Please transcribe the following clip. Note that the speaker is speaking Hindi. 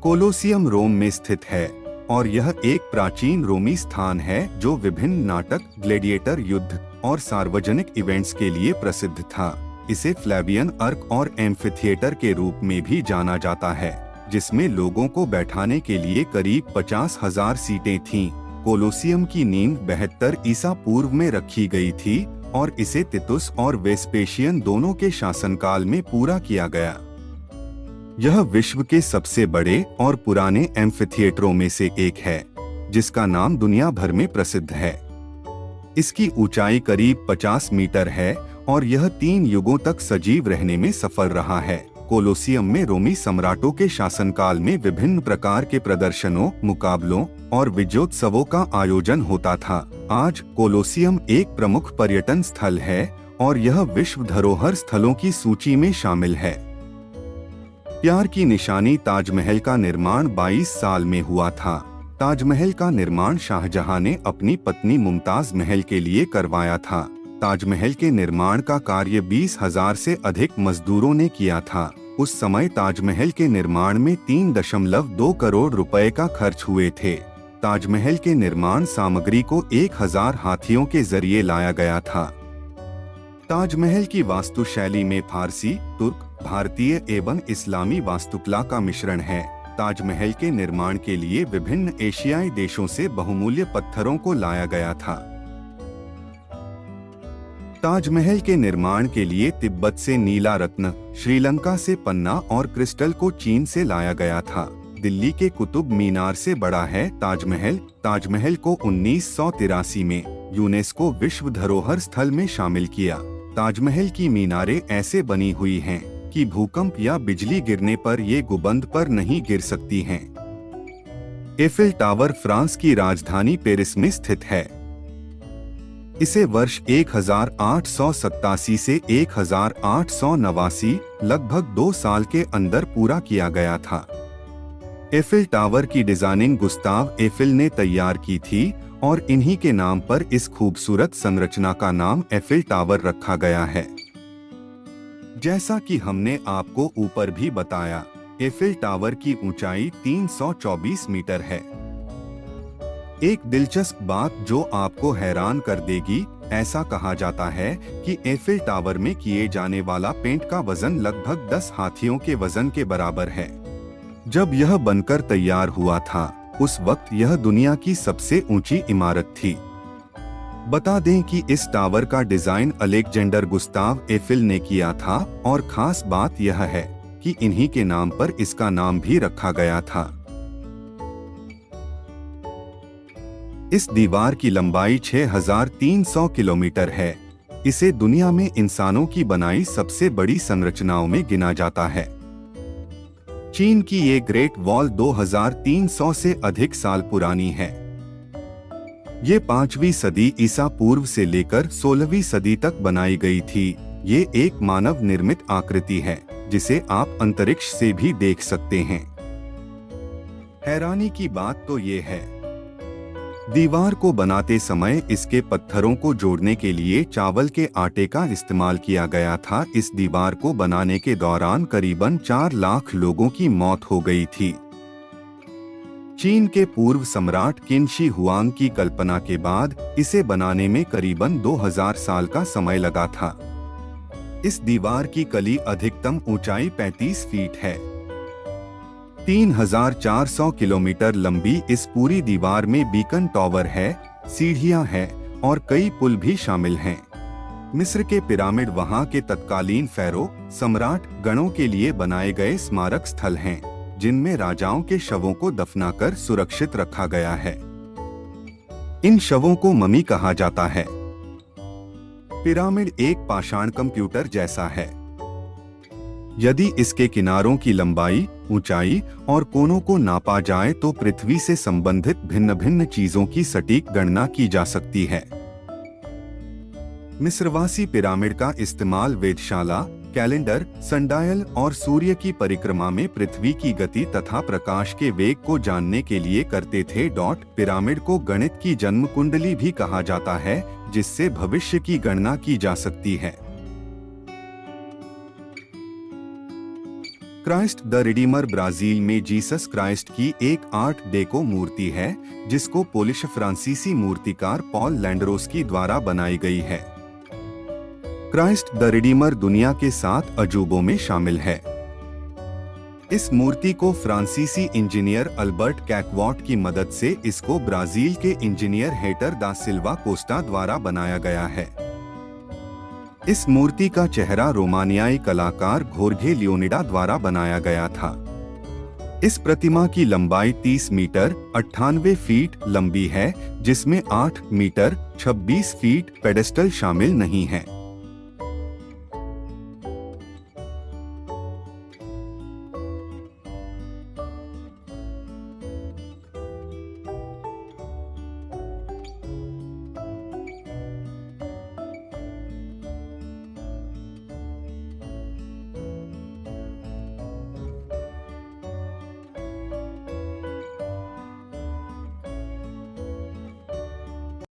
कोलोसियम रोम में स्थित है और यह एक प्राचीन रोमी स्थान है जो विभिन्न नाटक, ग्लैडिएटर युद्ध और सार्वजनिक इवेंट्स के लिए प्रसिद्ध था। इसे फ्लैवियन अर्क और एम्फीथिएटर के रूप में भी जाना जाता है, जिसमें लोगों को बैठाने के लिए करीब 50,000 सीटें थीं। कोलोसियम की नींव 72 ईसा पूर्व में रखी गई थी और इसे तितुस और वेस्पेशियन दोनों के शासनकाल में पूरा किया गया। यह विश्व के सबसे बड़े और पुराने एम्फीथिएटरों में से एक है, जिसका नाम दुनिया भर में प्रसिद्ध है। इसकी ऊंचाई करीब 50 मीटर है और यह 3 युगों तक सजीव रहने में सफल रहा है। कोलोसियम में रोमी सम्राटों के शासनकाल में विभिन्न प्रकार के प्रदर्शनों, मुकाबलों और विजयोत्सवों का आयोजन होता था। आज कोलोसियम एक प्रमुख पर्यटन स्थल है और यह विश्व धरोहर स्थलों की सूची में शामिल है। प्यार की निशानी ताजमहल का निर्माण 22 साल में हुआ था। ताजमहल का निर्माण शाहजहां ने अपनी पत्नी मुमताज महल के लिए करवाया था। ताजमहल के निर्माण का कार्य 20,000 से अधिक मजदूरों ने किया था। उस समय ताजमहल के निर्माण में 3.2 करोड़ रुपए का खर्च हुए थे। ताजमहल के निर्माण सामग्री को 1000 हाथियों के जरिए लाया गया था। ताजमहल की वास्तुशैली में फारसी, तुर्क, भारतीय एवं इस्लामी वास्तुकला का मिश्रण है। ताजमहल के निर्माण के लिए विभिन्न एशियाई देशों से बहुमूल्य पत्थरों को लाया गया था। ताजमहल के निर्माण के लिए तिब्बत से नीला रत्न, श्रीलंका से पन्ना और क्रिस्टल को चीन से लाया गया था। दिल्ली के कुतुब मीनार से बड़ा है ताजमहल। ताजमहल को 1983 में यूनेस्को विश्व धरोहर स्थल में शामिल किया। ताजमहल की मीनारें ऐसे बनी हुई हैं कि भूकंप या बिजली गिरने पर ये गुंबद पर नहीं गिर सकती हैं। एफिल टावर फ्रांस की राजधानी पेरिस में स्थित है। इसे वर्ष 1887 से 1889 लगभग 2 साल के अंदर पूरा किया गया था। एफिल टावर की डिजाइनिंग गुस्ताव एफिल ने तैयार की थी और इन्हीं के नाम पर इस खूबसूरत संरचना का नाम एफिल टावर रखा गया है। जैसा कि हमने आपको ऊपर भी बताया, एफिल टावर की ऊंचाई 324 मीटर है। एक दिलचस्प बात जो आपको हैरान कर देगी, ऐसा कहा जाता है कि एफिल टावर में किए जाने वाला पेंट का वजन लगभग 10 हाथियों के वजन के बराबर है। जब यह बनकर तैयार हुआ था, उस वक्त यह दुनिया की सबसे ऊंची इमारत थी। बता दें कि इस टावर का डिजाइन अलेक्जेंडर गुस्ताव एफिल ने किया था और खास बात यह है कि इन्हीं के नाम पर इसका नाम भी रखा गया था। इस दीवार की लंबाई 6300 किलोमीटर है। इसे दुनिया में इंसानों की बनाई सबसे बड़ी संरचनाओं में गिना जाता है। चीन की ये ग्रेट वॉल 2300 से अधिक साल पुरानी है। ये 5वीं सदी ईसा पूर्व से लेकर 16वीं सदी तक बनाई गई थी। ये एक मानव निर्मित आकृति है जिसे आप अंतरिक्ष से भी देख सकते हैं। हैरानी की बात तो ये है, दीवार को बनाते समय इसके पत्थरों को जोड़ने के लिए चावल के आटे का इस्तेमाल किया गया था। इस दीवार को बनाने के दौरान करीबन 4 लाख लोगों की मौत हो गई थी। चीन के पूर्व सम्राट किन शी हुआंग की कल्पना के बाद इसे बनाने में करीबन 2000 साल का समय लगा था। इस दीवार की कली अधिकतम ऊंचाई 35 फीट है। 3400 किलोमीटर लंबी इस पूरी दीवार में बीकन टावर है, सीढ़ियां हैं और कई पुल भी शामिल हैं। मिस्र के पिरामिड वहां के तत्कालीन फेरो, सम्राट गणों के लिए बनाए गए स्मारक स्थल हैं, जिनमें राजाओं के शवों को दफनाकर सुरक्षित रखा गया है। इन शवों को ममी कहा जाता है। पिरामिड एक पाषाण कंप्यूटर जैसा है। यदि इसके किनारों की लंबाई, ऊंचाई और कोनों को नापा जाए तो पृथ्वी से संबंधित भिन्न भिन्न चीजों की सटीक गणना की जा सकती है। मिस्रवासी पिरामिड का इस्तेमाल वेधशाला, कैलेंडर, सनडायल और सूर्य की परिक्रमा में पृथ्वी की गति तथा प्रकाश के वेग को जानने के लिए करते थे। पिरामिड को गणित की जन्म कुंडली भी कहा जाता है, जिससे भविष्य की गणना की जा सकती है। क्राइस्ट द रिडीमर ब्राजील में जीसस क्राइस्ट की एक आर्ट डेको मूर्ति है, जिसको पोलिश फ्रांसीसी मूर्तिकार पॉल लैंडरोस्की द्वारा बनाई गई है। क्राइस्ट द रिडीमर दुनिया के 7 अजूबों में शामिल है। इस मूर्ति को फ्रांसीसी इंजीनियर अल्बर्ट कैकवॉट की मदद से इसको ब्राजील के इंजीनियर हेटर दा सिल्वा कोस्टा द्वारा बनाया गया है। इस मूर्ति का चेहरा रोमानियाई कलाकार घोर्घे लियोनिडा द्वारा बनाया गया था। इस प्रतिमा की लंबाई 30 मीटर 98 फीट लंबी है, जिसमें 8 मीटर 26 फीट पेडेस्टल शामिल नहीं है।